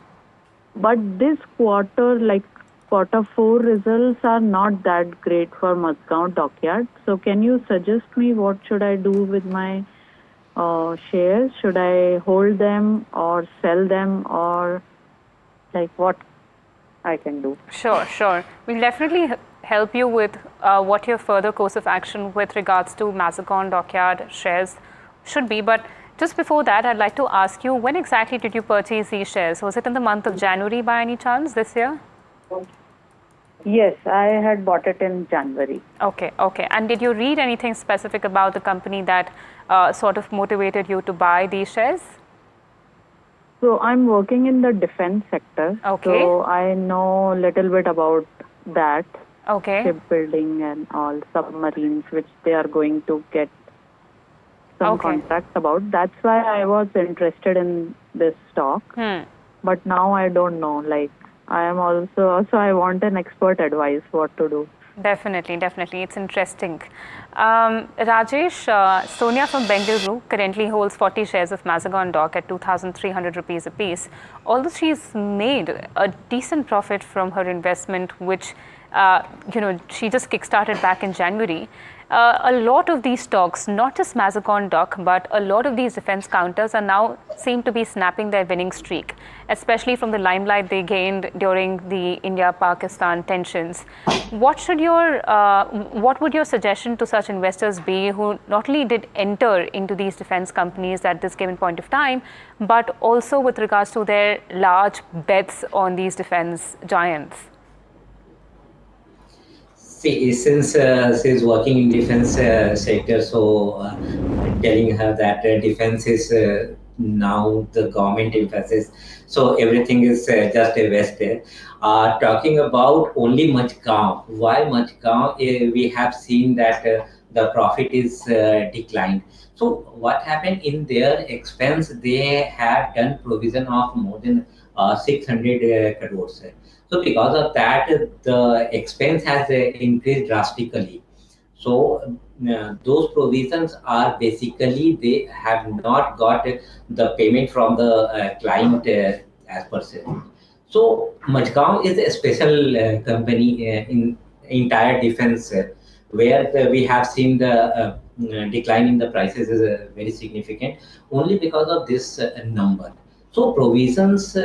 But this quarter, like quarter 4 results are not that great for Mazagon Dockyard. So can you suggest me what should I do with my shares? Should I hold them or sell them, or like what I can do? Sure. We'll definitely help you with what your further course of action with regards to Mazagon Dockyard shares should be. But Just before that, I'd like to ask you, when exactly did you purchase these shares? Was it in the month of January by any chance this year? Yes, I had bought it in January. Okay. And did you read anything specific about the company that sort of motivated you to buy these shares? So I'm working in the defense sector. Okay. So I know a little bit about that. Okay. Shipbuilding and all, submarines, which they are going to get some contracts about. That's why I was interested in this stock. But now I don't know. Like, I am also I want an expert advice what to do. Definitely. It's interesting. Rajesh, Sonia from Bengaluru currently holds 40 shares of Mazagon Dock at 2,300 rupees a piece. Although she's made a decent profit from her investment, which she just kickstarted back in January. A lot of these stocks, not just Mazagon Dock, but a lot of these defense counters are now seem to be snapping their winning streak, especially from the limelight they gained during the India-Pakistan tensions. What would your suggestion to such investors be who not only did enter into these defense companies at this given point of time, but also with regards to their large bets on these defense giants? See, since she's working in defense sector, so telling her that defense is now the government emphasis, so everything is just a waste. Talking about only Mazagon, why Mazagon? We have seen that the profit is declined. So what happened in their expense? They have done provision of more than 600 crores. So because of that, the expense has increased drastically. So those provisions are basically they have not got the payment from the client as per se. So Mazagon is a special company in entire defense where we have seen the decline in the prices is very significant only because of this number. So provisions,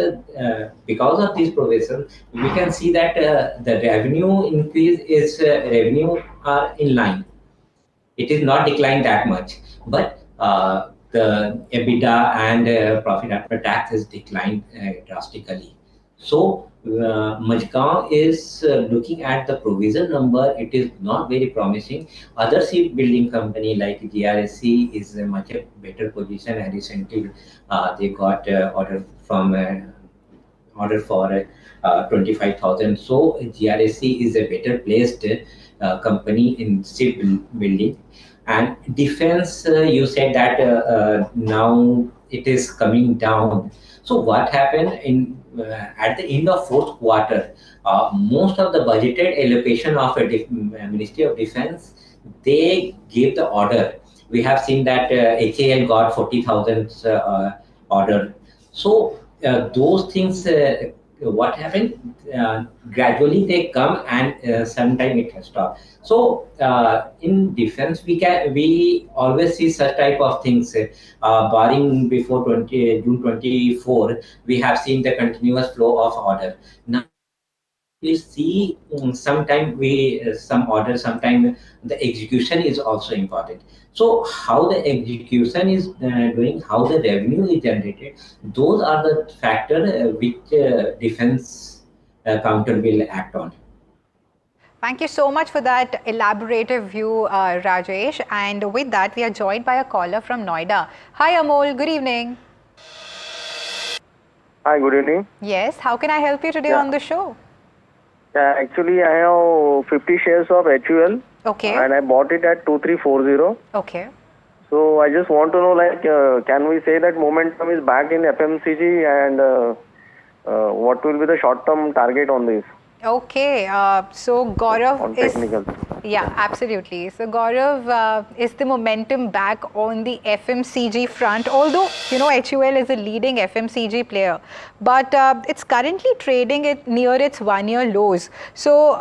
because of these provisions, we can see that the revenue increase is revenue are in line. It is not declined that much, but the EBITDA and profit after tax is declined drastically. So Mazagon is looking at the provision number. It is not very promising. Other shipbuilding company like GRSC is a much better position, and recently they got order for 25,000. So GRSC is a better placed company in shipbuilding. And defense, you said that now it is coming down. So what happened in at the end of fourth quarter? Most of the budgeted allocation of a Ministry of Defense, they gave the order. We have seen that HAL got 40,000 order. So those things, what happened? Gradually they come and sometime it has stopped. So in defense, we always see such type of things. Barring before June 24, we have seen the continuous flow of order. Now we see sometime some order, sometime the execution is also important. So how the execution is doing, how the revenue is generated, those are the factor which defense counter will act on. Thank you so much for that elaborative view, Rajesh. And with that, we are joined by a caller from Noida. Hi, Amol. Good evening. Hi, good evening. Yes. How can I help you today on the show? Actually, I have 50 shares of HUL. Okay. And I bought it at 2340. Okay. So I just want to know, like, can we say that momentum is back in FMCG, and what will be the short-term target on this? Okay. So Gaurav on technical. Yeah, absolutely. So Gaurav, is the momentum back on the FMCG front? Although, HUL is a leading FMCG player, but it's currently trading at near its one-year lows. So,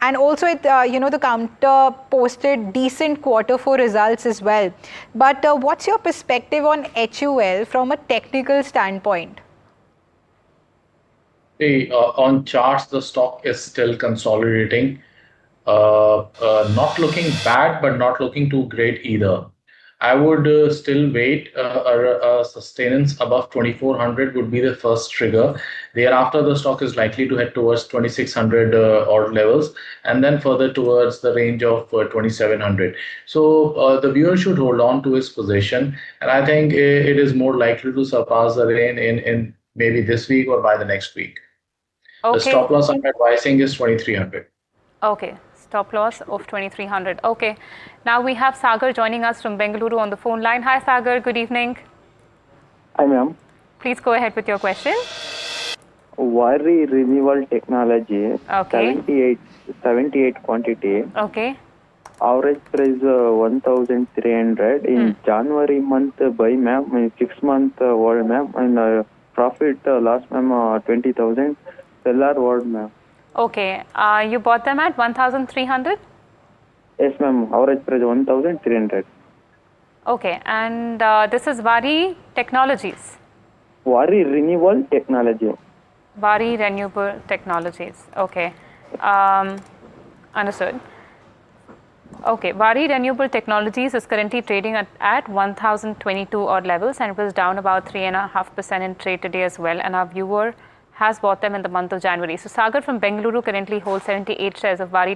and also, the counter posted decent Q4 results as well. But what's your perspective on HUL from a technical standpoint? On charts, the stock is still consolidating. Not looking bad, but not looking too great either. I would still wait. A sustenance above 2400 would be the first trigger. Thereafter, the stock is likely to head towards 2600 odd levels, and then further towards the range of 2700. So the viewer should hold on to his position, and I think it is more likely to surpass the range in maybe this week or by the next week. Okay. The stop loss I'm advising is 2300. Okay, stop loss of 2300. Okay, now we have Sagar joining us from Bengaluru on the phone line. Hi Sagar, good evening. Hi ma'am. Please go ahead with your question. Vairee Renewable Technology, okay. 78 quantity. Okay. Average price 1,300 in January month buy ma'am, in 6 month word ma'am, and profit last ma'am 20,000 seller word ma'am. Okay, you bought them at 1,300? Yes ma'am, average price 1,300. Okay, and this is Vairee Technologies. Vairee Renewable Technology. Vairee Renewable Technologies. Okay, understood. Okay, Vairee Renewable Technologies is currently trading at 1,022 odd levels, and it was down about 3.5% in trade today as well. And our viewer has bought them in the month of January. So Sagar from Bengaluru currently holds 78 shares of Vairee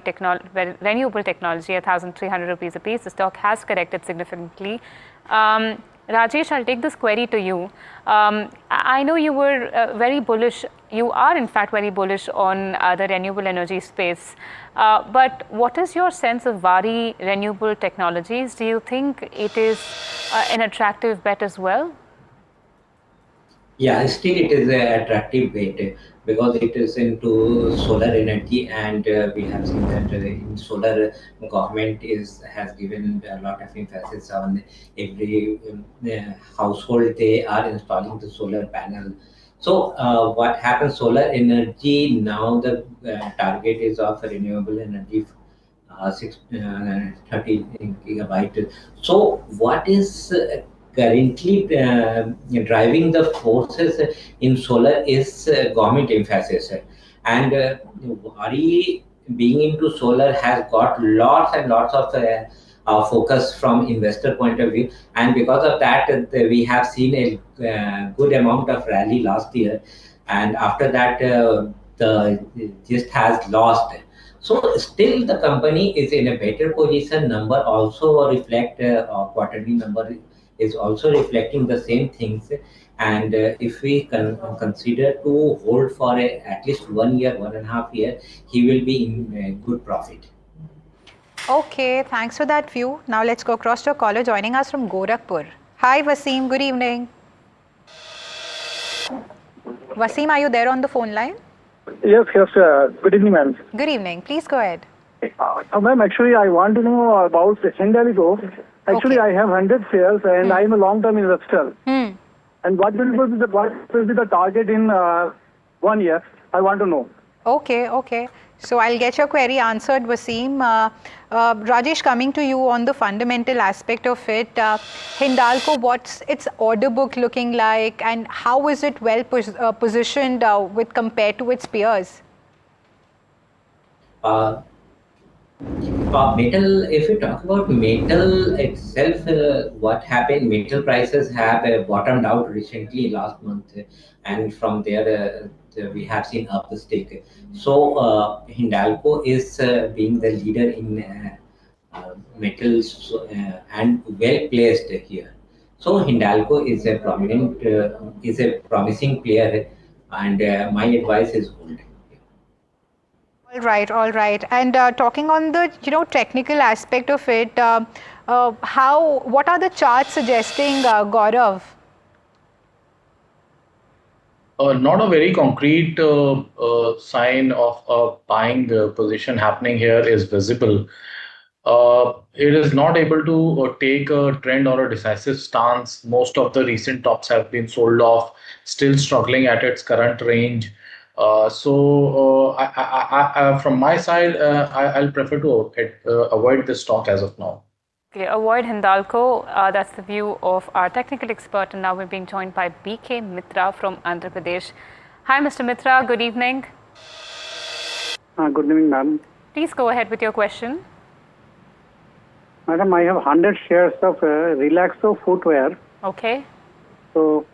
Renewable Technology at 1,300 rupees a piece. The stock has corrected significantly. Rajesh, I'll take this query to you. I know you were very bullish. You are in fact very bullish on the renewable energy space. But what is your sense of Vairee Renewable Technologies? Do you think it is an attractive bet as well? Yeah, still it is an attractive bet because it is into solar energy, and we have seen that in solar, government has given a lot of emphasis on every household they are installing the solar panel. So what happens, solar energy now the target is of renewable energy 30 gigabyte. So what is currently driving the forces in solar is government emphasis, and Vairee being into solar has got lots and lots of focus from investor point of view, and because of that we have seen a good amount of rally last year, and after that the just has lost. So still the company is in a better position. Number also reflect quarterly number is also reflecting the same things, and if we consider to hold for at least 1 year, 1.5 years, he will be in good profit. Okay, thanks for that view. Now let's go across to a caller joining us from Gorakhpur. Hi Wasim, good evening. Wasim, are you there on the phone line? Yes, good evening ma'am. Good evening, please go ahead. Ma'am, actually I want to know about Hindalco. Actually, okay. I have 100 shares and I am a long-term investor. And what will be the target in 1 year? I want to know. Okay. So I'll get your query answered, Wasim. Rajesh, coming to you on the fundamental aspect of it, Hindalco, what's its order book looking like, and how is it well positioned with compared to its peers? Metal, if you talk about metal itself, what happened, metal prices have bottomed out recently last month, and from there we have seen up the stick. So Hindalco is being the leader in metals and well placed here. So Hindalco is a prominent, is a promising player, and my advice is hold. All right. And talking on the technical aspect of it, what are the charts suggesting, Gaurav? Not a very concrete sign of a buying position happening here is visible. It is not able to take a trend or a decisive stance. Most of the recent tops have been sold off, still struggling at its current range. So from my side, I'll prefer to avoid this stock as of now. Okay, avoid Hindalco. That's the view of our technical expert, and now we're being joined by BK Mitra from Andhra Pradesh. Hi, Mr. Mitra. Good evening. Good evening, ma'am. Please go ahead with your question. Madam, I have 100 shares of Relaxo footwear. Okay. So,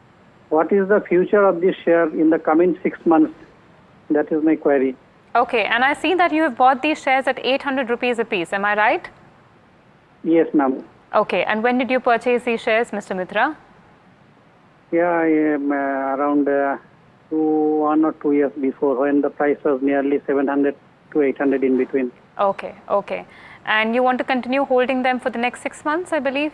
what is the future of this share in the coming 6 months? That is my query. Okay, and I see that you have bought these shares at 800 rupees a piece. Am I right? Yes, ma'am. Okay, and when did you purchase these shares, Mr. Mitra? Yeah, I am around 1 or 2 years before, when the price was nearly 700 to 800 in between. Okay, okay. And you want to continue holding them for the next 6 months, I believe?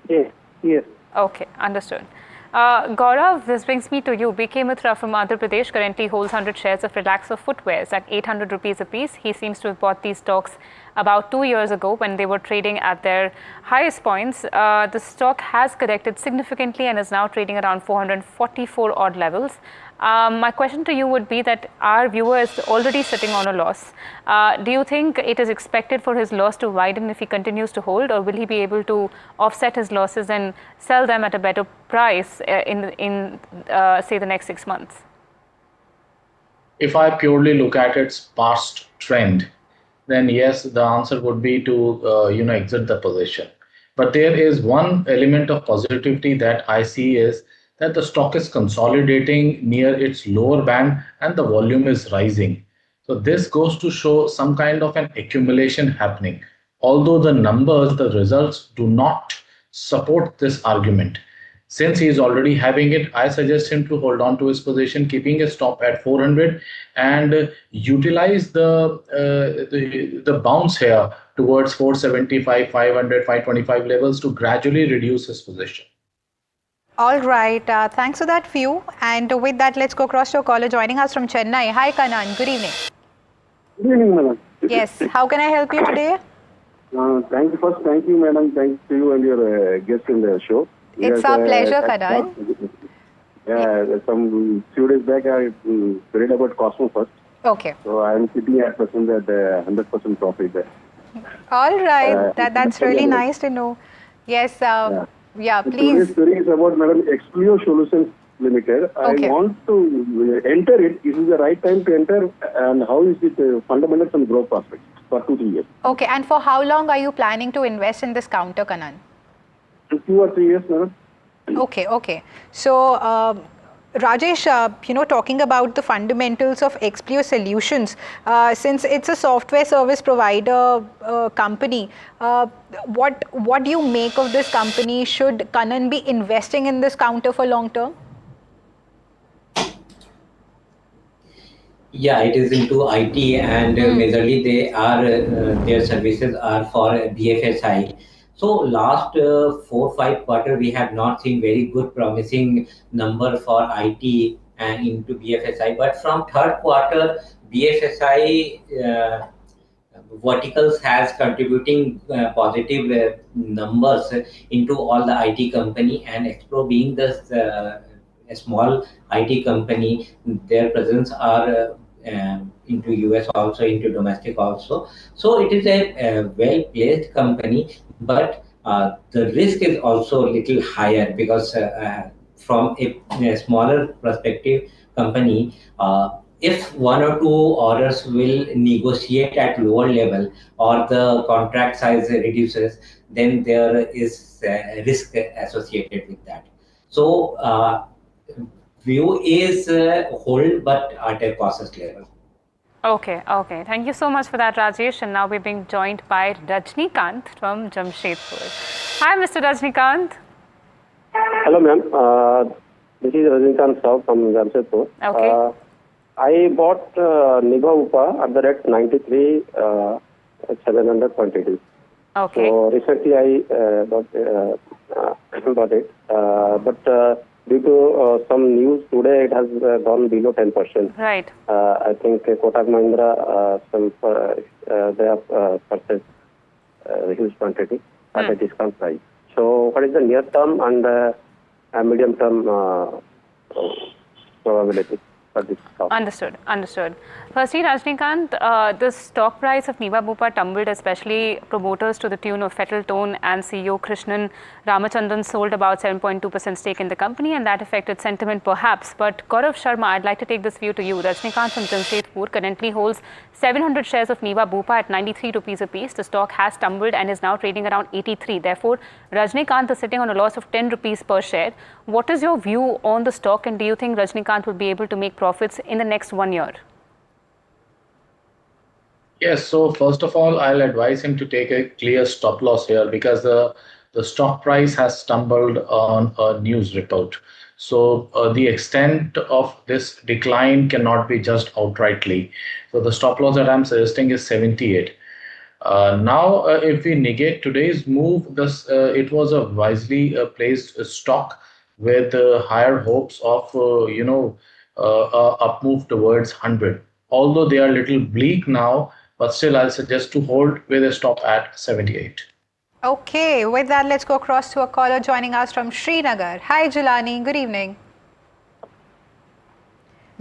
Yes, yes. Okay, understood. Gaurav, this brings me to you. BK Mitra from Andhra Pradesh currently holds 100 shares of Relaxo Footwears at 800 rupees a piece. He seems to have bought these stocks about 2 years ago when they were trading at their highest points. The stock has corrected significantly and is now trading around 444 odd levels. My question to you would be that our viewer is already sitting on a loss. Do you think it is expected for his loss to widen if he continues to hold, or will he be able to offset his losses and sell them at a better price in say the next 6 months? If I purely look at its past trend, then yes, the answer would be to exit the position. But there is one element of positivity that I see is that the stock is consolidating near its lower band and the volume is rising. So this goes to show some kind of an accumulation happening. Although the numbers, the results do not support this argument. Since he is already having it, I suggest him to hold on to his position, keeping a stop at 400 and utilize the bounce here towards 475, 500, 525 levels to gradually reduce his position. All right. Thanks for that view. And with that, let's go across to a caller joining us from Chennai. Hi, Kanan. Good evening. Good evening, madam. Yes. How can I help you today? Thank you, madam. Thanks to you and your guest in the show. It's our pleasure, Kanan. Yeah, some few days back, I read about Cosmo first. Okay. So I am sitting at present at 100% profit there. All right. That's really nice to know. Yes. Yeah, please. Today's story is about Madam Expleo Solutions Limited. Okay. I want to enter it. Is it the right time to enter? And how is it fundamentals and growth prospects for 2-3 years? Okay. And for how long are you planning to invest in this counter, Kanan? 2 or 3 years, madam. Okay, okay. So, Rajesh, talking about the fundamentals of Expleo Solutions, since it's a software service provider company, what do you make of this company? Should Kanan be investing in this counter for long term? Yeah, it is into IT and majorly their services are for BFSI. So last 4-5 quarters, we have not seen very good promising number for IT and into BFSI. But from third quarter, BFSI verticals has contributing positive numbers into all the IT company, and Expleo being the a small IT company, their presence are into US also, into domestic also. So it is a well-placed company, but the risk is also a little higher because from a smaller perspective company, if 1 or 2 orders will negotiate at lower level or the contract size reduces, then there is risk associated with that. So view is hold, but at a cautious level. Okay, okay. Thank you so much for that, Rajesh. And now we're being joined by Rajnikant from Jamshedpur. Hi, Mr. Rajnikant. Hello, ma'am. This is Rajnikant Saw from Jamshedpur. Okay. I bought Nibha Upa at the rate 93 at 700.80. Okay. So recently I bought it. But due to some news today, it has gone below 10%. Right. I think Kotak Mahindra, they have purchased a huge quantity at a discount price. So what is the near term and medium term probability? for this stock. Understood. Firstly, Rajnikant, the stock price of Niva Bupa tumbled, especially promoters to the tune of Fettle Tone and CEO Krishnan Ramachandran sold about 7.2% stake in the company, and that affected sentiment perhaps. But Gaurav Sharma, I'd like to take this view to you. Rajnikant from Jamshedpur currently holds 700 shares of Niva Bupa at 93 rupees a piece. The stock has tumbled and is now trading around 83. Therefore, Rajnikant is sitting on a loss of 10 rupees per share. What is your view on the stock, and do you think Rajnikant will be able to make profits in the next 1 year? Yes, so first of all, I'll advise him to take a clear stop loss here because the stock price has stumbled on a news report. So the extent of this decline cannot be judged outrightly. So the stop loss that I'm suggesting is 78. Now, if we negate today's move, it was a wisely placed stock with higher hopes of up move towards 100. Although they are a little bleak now, but still I'll suggest to hold with a stop at 78. Okay, with that, let's go across to a caller joining us from Srinagar. Hi, Jilani. Good evening.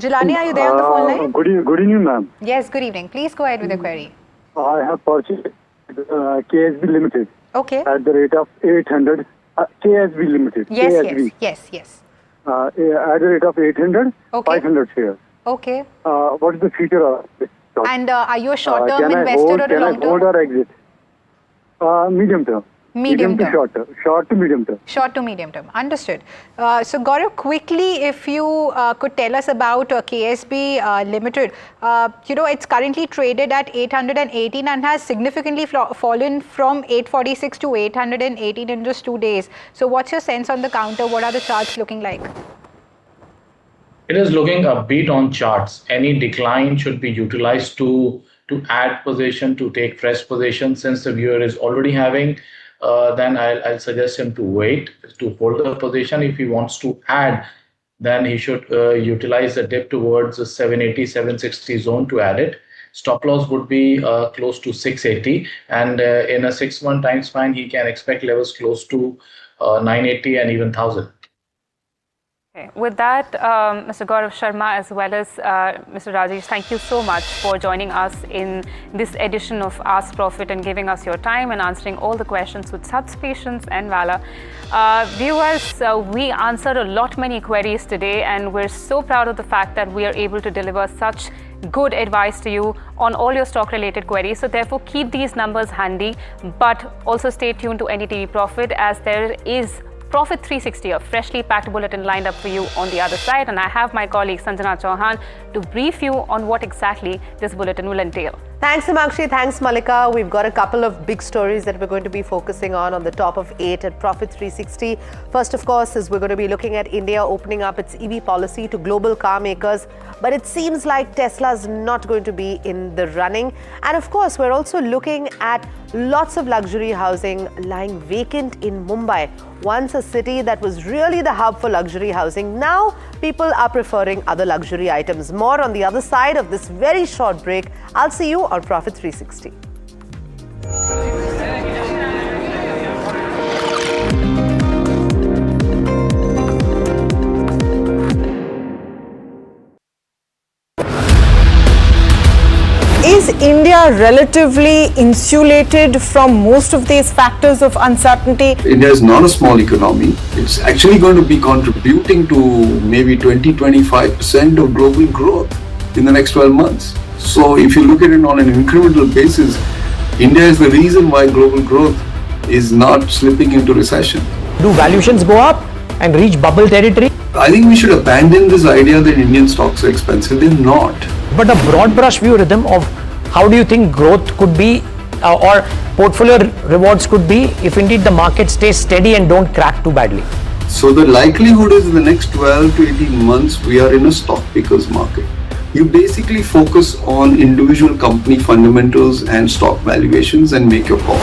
Jilani, are you there on the phone line? Good evening, ma'am. Yes, good evening. Please go ahead with your query. I have purchased KSB Limited. Okay. At the rate of 800. KSB Limited. Yes. At the rate of 800, okay. 500 shares. Okay. What is the future of this stock? And are you a short-term investor or a long-term? Can I hold or exit? Medium term. Medium term. Short to medium term. Short to medium term. Understood. So Gaurav, quickly, if you could tell us about KSB Limited. It's currently traded at 818 and has significantly fallen from 846 to 818 in just 2 days. So what's your sense on the counter? What are the charts looking like? It is looking a bit on charts. Any decline should be utilized to add position, to take fresh position. Since the viewer is already having, then I'll suggest him to wait, to hold the position. If he wants to add, then he should utilize the dip towards the 780, 760 zone to add it. Stop loss would be close to 680, and in a 6-month time span, he can expect levels close to 980 and even 1000. Okay. With that, Mr. Gaurav Sharma as well as Mr. Rajesh, thank you so much for joining us in this edition of Ask Profit and giving us your time and answering all the questions with such patience and valor. Viewers, we answered a lot many queries today, and we're so proud of the fact that we are able to deliver such good advice to you on all your stock related queries. So therefore keep these numbers handy, but also stay tuned to NDTV Profit, as there is Profit 360, a freshly packed bulletin lined up for you on the other side, and I have my colleague Sanjana Chauhan to brief you on what exactly this bulletin will entail. Thanks, Himakshi. Thanks, Malika. We've got a couple of big stories that we're going to be focusing on the top of 8 at Profit 360. First, of course, is we're going to be looking at India opening up its EV policy to global car makers, but it seems like Tesla's not going to be in the running. And of course, we're also looking at lots of luxury housing lying vacant in Mumbai. Once a city that was really the hub for luxury housing, now people are preferring other luxury items. More on the other side of this very short break. I'll see you on Profit 360. Is India relatively insulated from most of these factors of uncertainty? India is not a small economy. It's actually going to be contributing to maybe 20-25% of global growth in the next 12 months. So if you look at it on an incremental basis, India is the reason why global growth is not slipping into recession. Do valuations go up and reach bubble territory? I think we should abandon this idea that Indian stocks are expensive. They're not. But a broad brush view, Rhythm, of how do you think growth could be or portfolio rewards could be if indeed the market stays steady and don't crack too badly? So the likelihood is in the next 12 to 18 months, we are in a stock pickers market. You basically focus on individual company fundamentals and stock valuations and make your call.